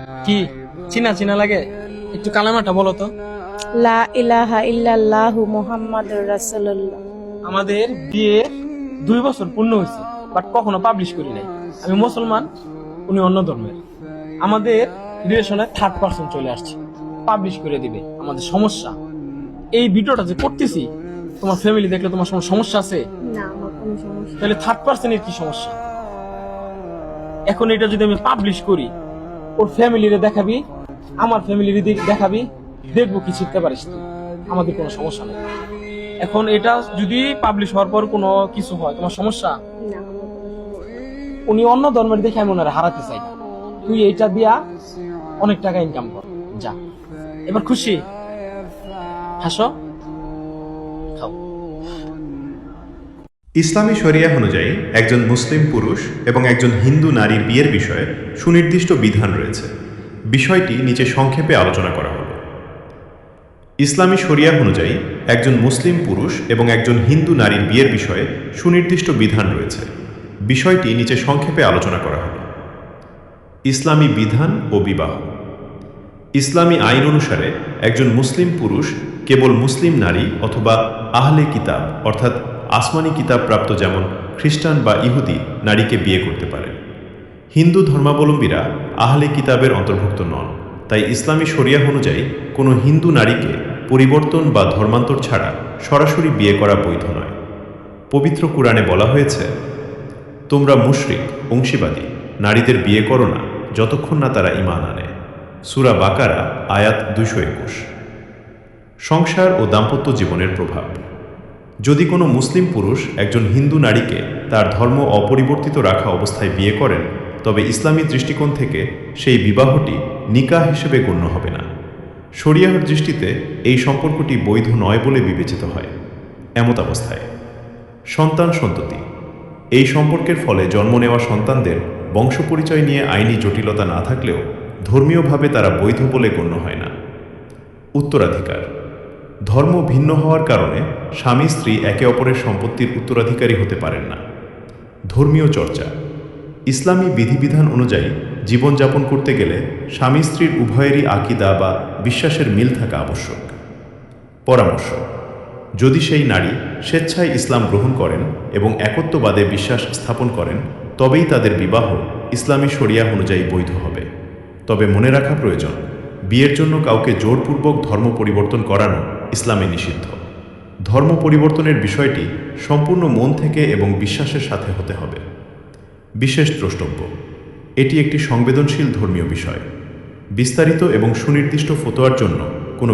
কি চিনা চিনা লাগে? একটু কালেমাটা বলো তো। লা ইলাহা ইল্লাল্লাহু মুহাম্মাদুর রাসূলুল্লাহ। আমাদের বিয়ে 2 বছর পূর্ণ হয়েছে, বাট কখনো পাবলিশ করি নাই। আমি মুসলমান, উনি অন্য ধর্মের। আমাদের রিলেশনে থার্ড পার্সন চলে আসছে, পাবলিশ করে দিবে। আমাদের সমস্যা, এই ভিডিওটা যে করতেছি, তোমার ফ্যামিলি দেখলে তোমার সমস্যা আছে? না, আমার কোনো সমস্যা তাহলে থার্ড পার্সনের কি সমস্যা? এখন এটা যদি আমি পাবলিশ করি, ওর ফ্যামিলিরে দেখাবি, আমার ফ্যামিলির দেখাবি, দেখবো কি শিখতে পারিস তুই। আমাদের কোনো সমস্যা নেই। এখন এটা যদি পাবলিশ হওয়ার পর কোনো কিছু হয়, তোমার সমস্যা? না, আমার কোনো সমস্যা উনি অন্য ধর্মের দেখে আমি ওনারা হারাতে চাই না। তুই এইটা দিয়া অনেক টাকা ইনকাম কর, যা। এবার খুশি? হাসো, খাও। ইসলামী শরিয়াহ অনুযায়ী একজন মুসলিম পুরুষ এবং একজন হিন্দু নারীর বিয়ের বিষয়ে সুনির্দিষ্ট বিধান রয়েছে। বিষয়টি নিচে সংক্ষেপে আলোচনা করা হলো। ইসলামী শরিয়াহ অনুযায়ী একজন মুসলিম পুরুষ এবং একজন হিন্দু নারীর বিয়ের বিষয়ে সুনির্দিষ্ট বিধান রয়েছে। বিষয়টি নিচে সংক্ষেপে আলোচনা করা হলো। ইসলামী বিধান ও বিবাহ। ইসলামী আইন অনুসারে একজন মুসলিম পুরুষ কেবল মুসলিম নারী অথবা আহলে কিতাব অর্থাৎ আসমানি কিতাব প্রাপ্ত যেমন খ্রিস্টান বা ইহুদি নারীকে বিয়ে করতে পারে। হিন্দু ধর্মাবলম্বীরা আহলে কিতাবের অন্তর্ভুক্ত নন, তাই ইসলামী শরিয়াহ অনুযায়ী কোনো হিন্দু নারীকে পরিবর্তন বা ধর্মান্তর ছাড়া সরাসরি বিয়ে করা বৈধ নয়। পবিত্র কুরআনে বলা হয়েছে, তোমরা মুশরিক অংশীবাদী নারীদের বিয়ে করো না যতক্ষণ না তারা ঈমান আনে। সূরা বাকারা আয়াত 221। সংসার ও দাম্পত্য জীবনের প্রভাব। যদি কোনো মুসলিম পুরুষ একজন হিন্দু নারীকে তার ধর্ম অপরিবর্তিত রাখা অবস্থায় বিয়ে করেন, তবে ইসলামী দৃষ্টিকোণ থেকে সেই বিবাহটি নিকাহ হিসেবে গণ্য হবে না। শরিয়াহর দৃষ্টিতে এই সম্পর্কটি বৈধ নয় বলে বিবেচিত হয়। এমত অবস্থায় সন্তান সন্ততি, এই সম্পর্কের ফলে জন্ম নেওয়া সন্তানদের বংশপরিচয় নিয়ে আইনি জটিলতা না থাকলেও ধর্মীয়ভাবে তারা বৈধ বলে গণ্য হয় না। উত্তরাধিকার। ধর্ম ভিন্ন হওয়ার কারণে স্বামী স্ত্রী একে অপরের সম্পত্তির উত্তরাধিকারী হতে পারেন না। ধর্মীয় চর্চা। ইসলামী বিধিবিধান অনুযায়ী জীবনযাপন করতে গেলে স্বামী স্ত্রীর উভয়েরই আকীদা বা বিশ্বাসের মিল থাকা আবশ্যক। পরামর্শ। যদি সেই নারী স্বেচ্ছায় ইসলাম গ্রহণ করেন এবং একত্ববাদে বিশ্বাস স্থাপন করেন, তবেই তাদের বিবাহ ইসলামী শরিয়াহ অনুযায়ী বৈধ হবে। তবে মনে রাখা প্রয়োজন, বিয়ের জন্য কাউকে জোরপূর্বক ধর্ম পরিবর্তন করানো ইসলামে নিষিদ্ধ। ধর্ম পরিবর্তনের বিষয়টি সম্পূর্ণ মন থেকে এবং বিশ্বাসের সাথে হতে হবে। বিশেষ দ্রষ্টব্য, এটি একটি সংবেদনশীল ধর্মীয় বিষয়। বিস্তারিত এবং সুনির্দিষ্ট ফতোয়ার জন্য কোনো